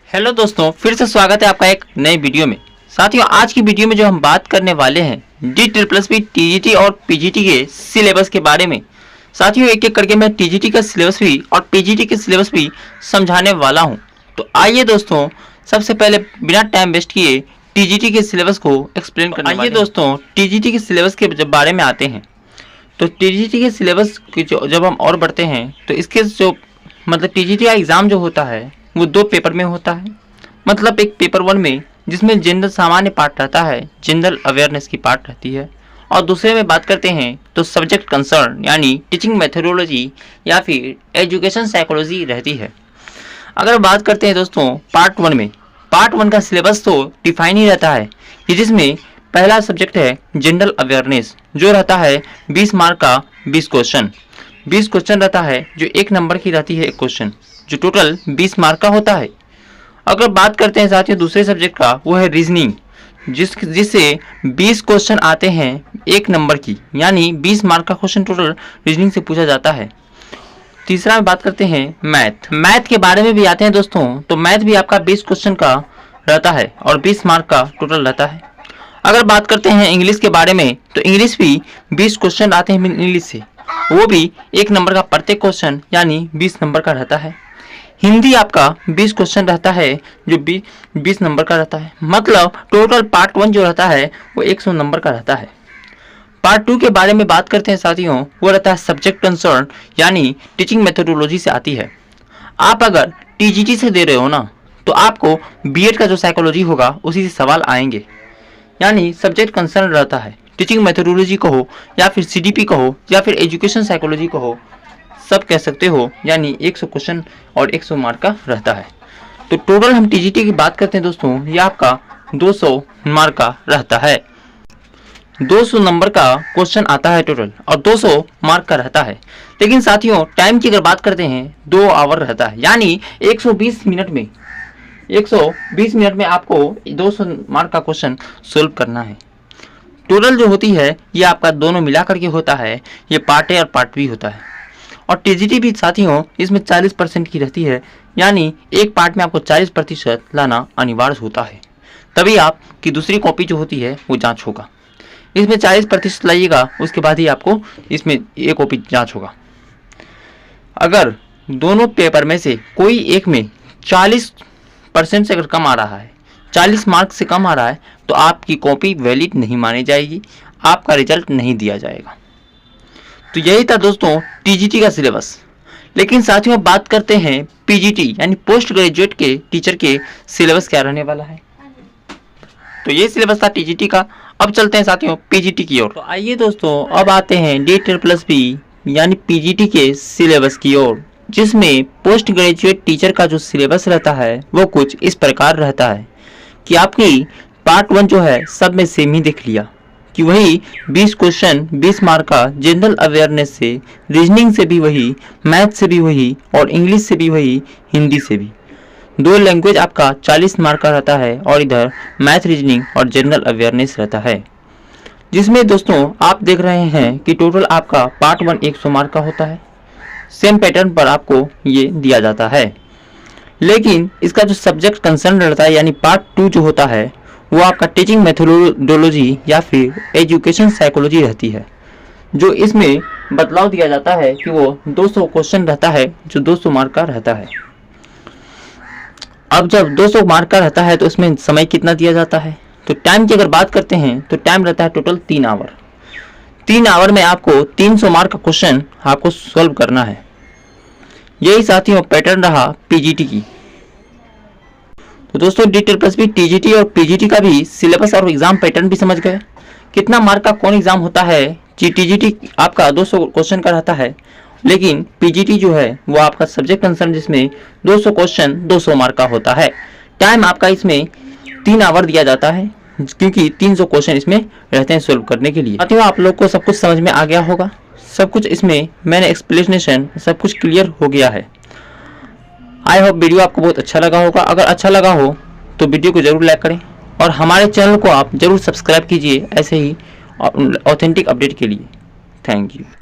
Hello दोस्तों, फिर से स्वागत है आपका एक नए वीडियो में। साथियों, आज की वीडियो में जो हम बात करने वाले हैं DSSS TGT और PGT के सिलेबस के बारे में। साथियों, एक एक करके मैं TGT का सिलेबस भी और PGT के सिलेबस भी समझाने वाला हूं। तो आइए दोस्तों, सबसे पहले बिना टाइम वेस्ट किए TGT के सिलेबस को एक्सप्लेन करने वाले हैं। आइए दोस्तों, TGT के सिलेबस के जब बारे में आते हैं तो TGT के सिलेबस की जब हम और बढ़ते हैं तो इसके जो TGT का एग्ज़ाम जो होता है वो 2 पेपर में होता है। मतलब एक पेपर 1 में जिसमें जनरल सामान्य पार्ट रहता है, जनरल अवेयरनेस की पार्ट रहती है, और दूसरे में बात करते हैं तो सब्जेक्ट कंसर्न यानी टीचिंग मेथोडोलॉजी या फिर एजुकेशन साइकोलॉजी रहती है। अगर बात करते हैं दोस्तों पार्ट 1 में, पार्ट 1 का सिलेबस तो डिफाइन ही रहता है कि जिसमें पहला सब्जेक्ट है जनरल अवेयरनेस, जो रहता है 20 मार्क का 20 क्वेश्चन रहता है, जो 1 नंबर की रहती है एक क्वेश्चन, जो टोटल 20 मार्क का होता है। अगर बात करते हैं साथियों दूसरे सब्जेक्ट का, वो है रीजनिंग, जिससे 20 क्वेश्चन आते हैं 1 नंबर की, यानी 20 मार्क का क्वेश्चन टोटल रीजनिंग से पूछा जाता है। तीसरा में बात करते हैं मैथ के बारे में भी आते हैं दोस्तों। तो मैथ भी आपका 20 क्वेश्चन का रहता है और 20 मार्क का टोटल रहता है। अगर बात करते हैं इंग्लिश के बारे में तो इंग्लिश भी 20 क्वेश्चन आते हैं इंग्लिश से, वो भी 1 नंबर का प्रत्येक क्वेश्चन यानी 20 नंबर का रहता है। हिंदी आपका 20 क्वेश्चन रहता है, जो 20 नंबर का रहता है। मतलब टोटल पार्ट 1 जो रहता है वो 100 नंबर का रहता है। पार्ट 2 के बारे में बात करते हैं साथियों, वो रहता है सब्जेक्ट कंसर्न यानी टीचिंग मेथोडोलॉजी से आती है। आप अगर TGT से दे रहे हो ना, तो आपको BEd का जो साइकोलॉजी होगा उसी से सवाल आएंगे। यानी सब्जेक्ट कंसर्न रहता है, टीचिंग मेथोडोलॉजी कहो या फिर CDP कहो या फिर एजुकेशन साइकोलॉजी कहो, सब कह सकते हो, यानी 100 क्वेश्चन और 100 मार्क का रहता है। तो टोटल हम TGT की बात करते हैं दोस्तों, ये आपका 200 मार्क का रहता है। 200 नंबर का क्वेश्चन आता है टोटल और 200 मार्क का रहता है। लेकिन साथियों टाइम की अगर बात करते हैं 2 आवर रहता है, यानी 120 मिनट में आपको 200 मार्क का क्वेश्चन सोल्व करना है। टोटल जो होती है ये आपका दोनों मिला करके होता है, ये पार्ट A और पार्ट B होता है। और TGT भी साथियों इसमें 40% की रहती है, यानी एक पार्ट में आपको 40% लाना अनिवार्य होता है, तभी आपकी दूसरी कॉपी जो होती है वो जांच होगा। इसमें 40% लाइएगा, उसके बाद ही आपको इसमें एक कॉपी जांच होगा। अगर दोनों पेपर में से कोई एक में 40% से अगर कम आ रहा है, 40 मार्क्स से कम आ रहा है, तो आपकी कॉपी वैलिड नहीं मानी जाएगी, आपका रिजल्ट नहीं दिया जाएगा। तो यही था दोस्तों TGT का सिलेबस। लेकिन साथियों बात करते हैं PGT यानी पोस्ट ग्रेजुएट के टीचर के सिलेबस क्या रहने वाला है। तो ये सिलेबस था TGT का। अब चलते हैं साथियों PGT की ओर। तो आइए दोस्तों, अब आते हैं DSSS यानी PGT के सिलेबस की ओर, जिसमें पोस्ट ग्रेजुएट टीचर का जो सिलेबस रहता है वो कुछ इस प्रकार रहता है कि आपकी पार्ट 1 जो है सब में सेम ही देख लिया कि वही 20 क्वेश्चन 20 मार्क का जनरल अवेयरनेस से, रीजनिंग से भी वही, मैथ से भी वही और इंग्लिश से भी वही, हिंदी से भी। 2 लैंग्वेज आपका 40 मार्क का रहता है और इधर मैथ, रीजनिंग और जनरल अवेयरनेस रहता है। जिसमें दोस्तों आप देख रहे हैं कि टोटल आपका पार्ट 1 100 मार्क का होता है। सेम पैटर्न पर आपको ये दिया जाता है। लेकिन इसका जो सब्जेक्ट कंसर्न रहता है यानी पार्ट 2 जो होता है वो आपका टीचिंग मेथोडोलॉजी या फिर एजुकेशन साइकोलॉजी रहती है। जो इसमें बदलाव दिया जाता है कि वो 200 क्वेश्चन रहता है, जो 200 मार्क का रहता है। अब जब 200 मार्क का रहता है तो इसमें समय कितना दिया जाता है, तो टाइम की अगर बात करते हैं तो टाइम रहता है टोटल 3 आवर। 3 आवर में आपको 300 मार्क का क्वेश्चन आपको सॉल्व करना है। यही साथियों पैटर्न रहा PGT की। तो दोस्तों DSSS TGT और PGT का भी सिलेबस और एग्जाम पैटर्न भी समझ गए। कितना मार्क का कौन एग्जाम होता है, TGT आपका 200 क्वेश्चन का रहता है, लेकिन PGT जो है वो आपका सब्जेक्ट कंसर्न जिसमें 200 क्वेश्चन 200 मार्क का होता है। टाइम आपका इसमें 3 आवर दिया जाता है, क्योंकि 300 क्वेश्चन इसमें रहते हैं सोल्व करने के लिए। साथियों आप लोग को सब कुछ समझ में आ गया होगा, सब कुछ इसमें मैंने एक्सप्लेनेशन सब कुछ क्लियर हो गया है। आई होप वीडियो आपको बहुत अच्छा लगा होगा। अगर अच्छा लगा हो तो वीडियो को जरूर लाइक करें और हमारे चैनल को आप जरूर सब्सक्राइब कीजिए ऐसे ही ऑथेंटिक अपडेट के लिए। Thank you.